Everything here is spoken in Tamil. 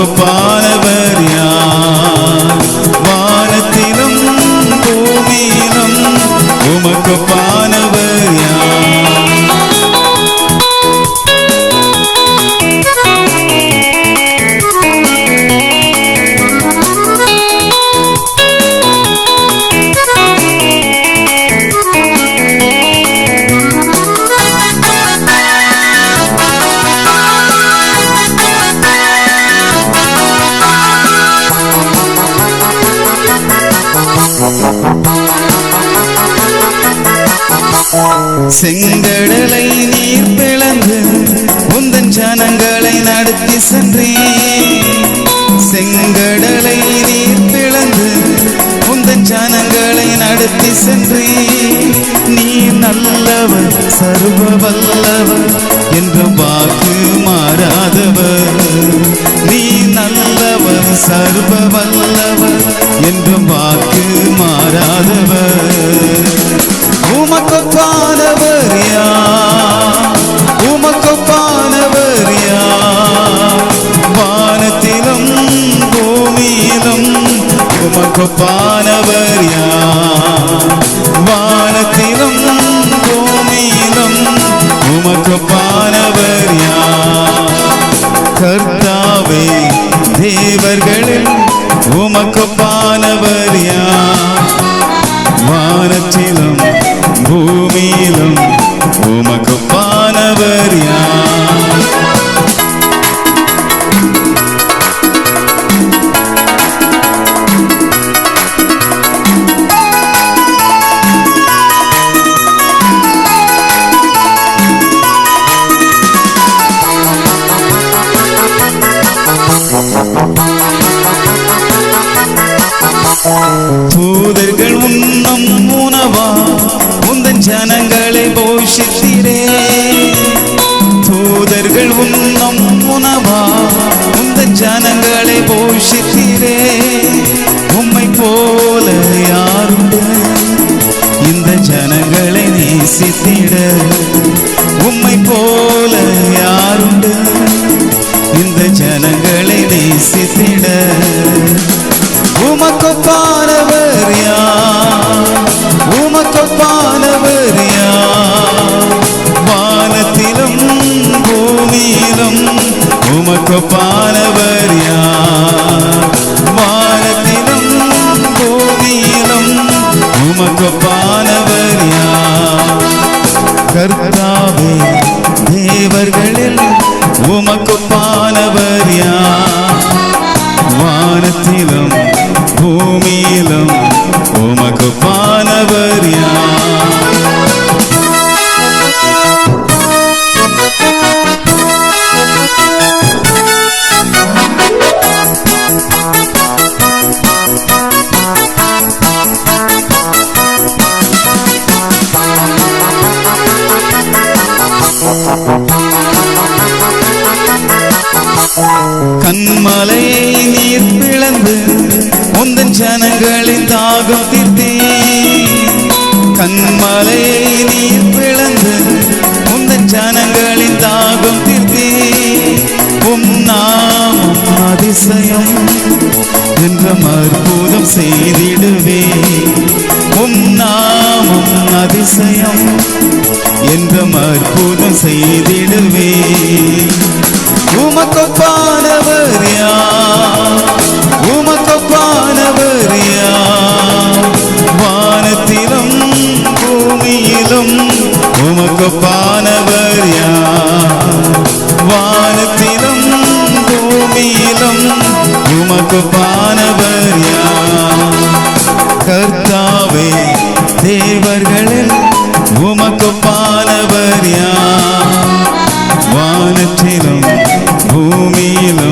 உமக்கொப்பானவர் யார்? வானத்திலும் பூமியிலும் உமக்கொப்பானவர் யார்? செங்கடலை நீர் பிளந்து உந்தன் ஜனங்களை நடத்தி சென்றீர். செங்கடலை நீர் பிளந்து உந்தன் ஜனங்களை நடத்தி சென்றீர். நீ நல்லவர் சர்வ வல்லவர் என்றும் வாக்கு மாறாதவர். நீ நல்லவர் சர்வ வல்லவர் என்றும் வாக்கு மாறாதவர். உமக்கொப்பானவர் யார்? உமக்கொப்பானவர் யார்? வானத்திலும் பூமியிலும் உமக்கொப்பானவர் யார்? வானத்திலும் பூமியிலும் உமக்கொப்பானவர் யார்? கர்த்தாவே தேவர்களில் உமக்கொப்பானவர் யார்? வானத்திலும் பூமியிலும் உமக்கொப்பானவர் யார்? தூதர்கள் உண்ணும் உணவா உந்தன் ஜனங்களை போஷித்தீரே. தூதர்கள் உண்ணும் உணவா உந்தன் ஜனங்களை போஷித்தீரே. உம்மை போல யாருண்டு இந்த ஜனங்களை நேசித்திட? உம்மை போல யாருண்டு இந்த ஜனங்களை நேசித்திட? உமக்கொப்பானவர் யார்? உமக்கொப்பானவர் யார்? வானத்திலும் பூமியிலும் உமக்கொப்பானவர் யார்? வானத்திலும் பூமியிலும் உமக்கொப்பானவர் யார்? கர்த்தாவே தேவர்களில் உமக்கொப்பானவர் யார்? வானத்திலும் பூமியிலும் உமக்கொப்பானவர் யார்? கண்மலையை நீர் பிளந்து உந்தன் ஜனங்களின் தாகம் தீர்த்தீர். கண்மலையை நீர் பிளந்து உந்தன் ஜனங்களின் தாகம் தீர்த்தீர். உம் நாமம் அதிசயம் என்றும் அற்புதம் செய்திடுவே. உம் நாமம் அதிசயம் என்றும் அற்புதம் செய்திடுவே. உமக்கொப்பானவர் யார்? உமக்கொப்பானவர் யார்? வானத்திலும் பூமியிலும் உமக்கொப்பானவர் யார்? வானத்திலும் பூமியிலும் உமக்கொப்பானவர் யார்? கர்த்தாவே தேவர்களில் உமக்கொப்பானவர் யார்? வானத்திலும் பூமியிலும்